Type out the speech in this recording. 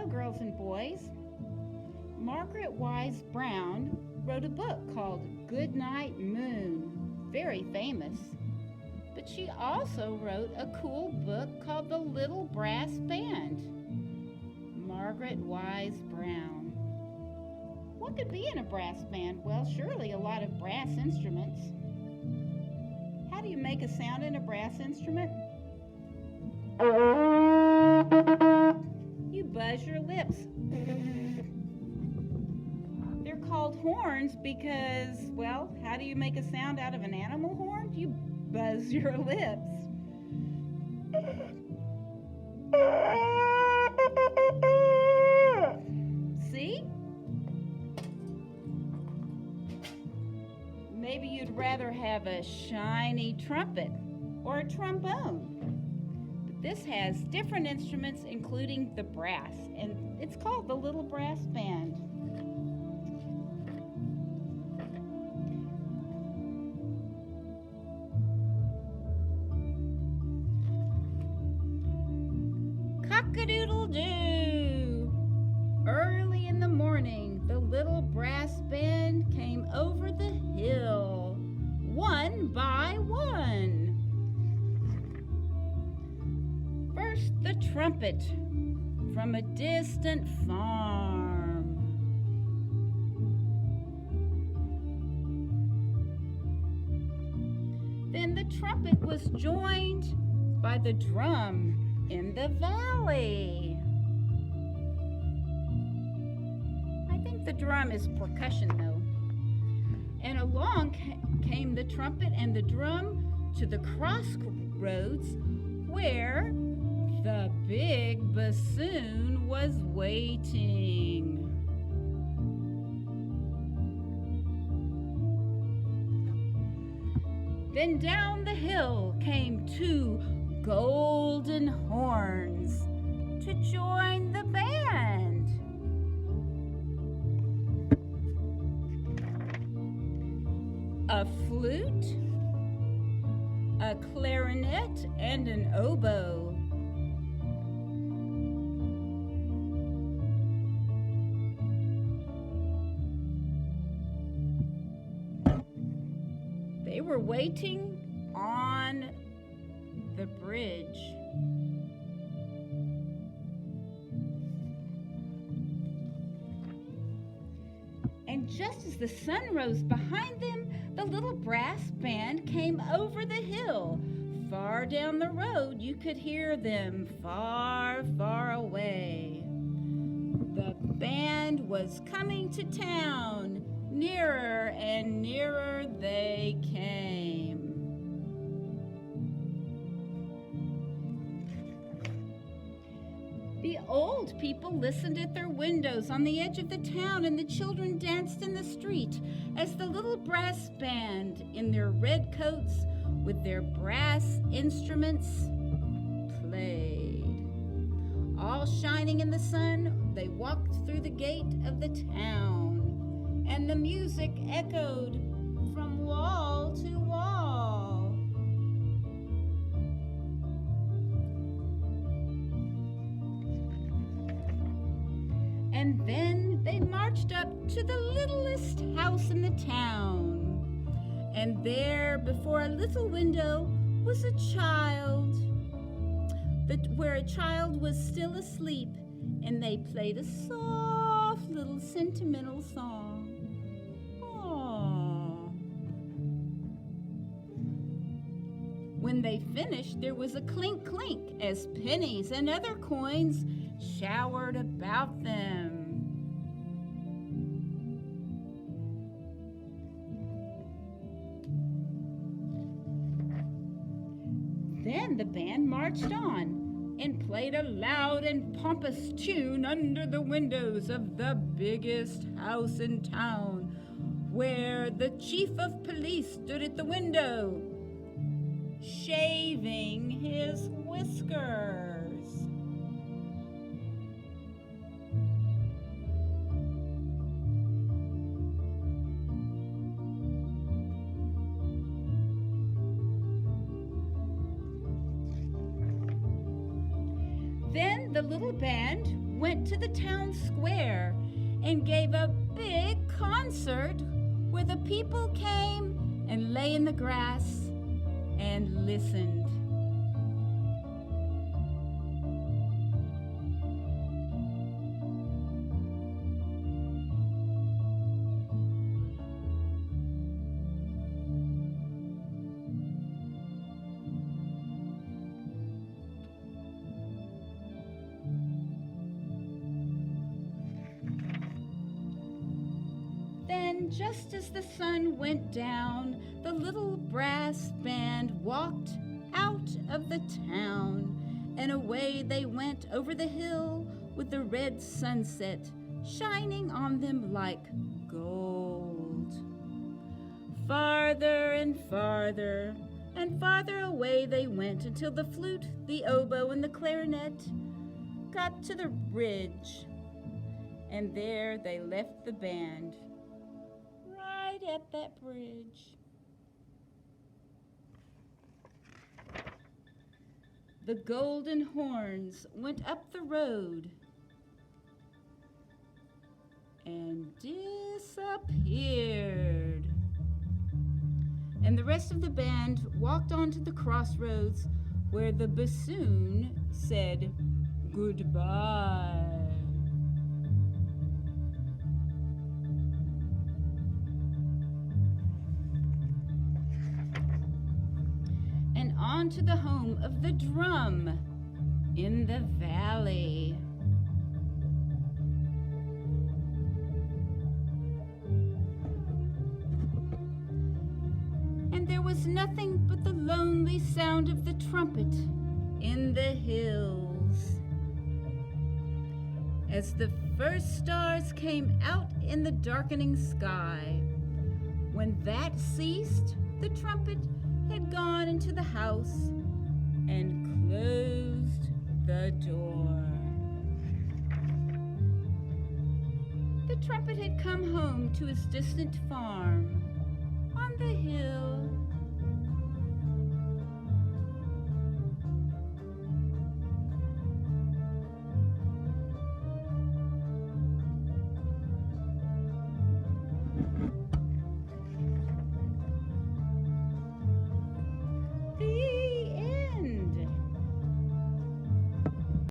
Hello, girls and boys. Margaret Wise Brown wrote a book called Goodnight Moon, very famous. But she also wrote a cool book called The Little Brass Band. Margaret Wise Brown. What could be in a brass band? Well, surely a lot of brass instruments. How do you make a sound in a brass instrument? You buzz your lips. They're called horns because, well, how do you make a sound out of an animal horn? You buzz your lips. See? Maybe you'd rather have a shiny trumpet or a trombone. But this has different instruments, including the brass, and it's called the Little Brass Band. Cock-a-doodle-doo! Early in the morning, the Little Brass Band came over the hill, one by one. First, the trumpet from a distant farm. Then the trumpet was joined by the drum in the valley. I think the drum is percussion though. And along came the trumpet and the drum to the crossroads where the big bassoon was waiting. Then down the hill came two golden horns to join the band. A flute, a clarinet, and an oboe. They were waiting on the bridge. And just as the sun rose behind them, the Little Brass Band came over the hill. Far down the road, you could hear them far, far away. The band was coming to town. Nearer and nearer they came. The old people listened at their windows on the edge of the town, and the children danced in the street as the Little Brass Band, in their red coats with their brass instruments, played. All shining in the sun, they walked through the gate of the town, and the music echoed from wall to wall. And then they marched up to the littlest house in the town. And there, before a little window, was a child, where a child was still asleep, and they played a soft little sentimental song. Aww. When they finished, there was a clink clink as pennies and other coins showered about them. Then the band marched on and played a loud and pompous tune under the windows of the biggest house in town, where the chief of police stood at the window, shaving his whiskers. Then the little band went to the town square and gave a big concert where the people came and lay in the grass and listened. Then, just as the sun went down, the little brass band walked out of the town, and away they went over the hill with the red sunset shining on them like gold. Farther and farther and farther away they went until the flute, the oboe, and the clarinet got to the bridge, and there they left the band. At that bridge. The golden horns went up the road and disappeared. And the rest of the band walked on to the crossroads where the bassoon said goodbye. On to the home of the drum in the valley. And there was nothing but the lonely sound of the trumpet in the hills. As the first stars came out in the darkening sky, when that ceased, the trumpet had gone into the house and closed the door. The trumpet had come home to his distant farm on the hill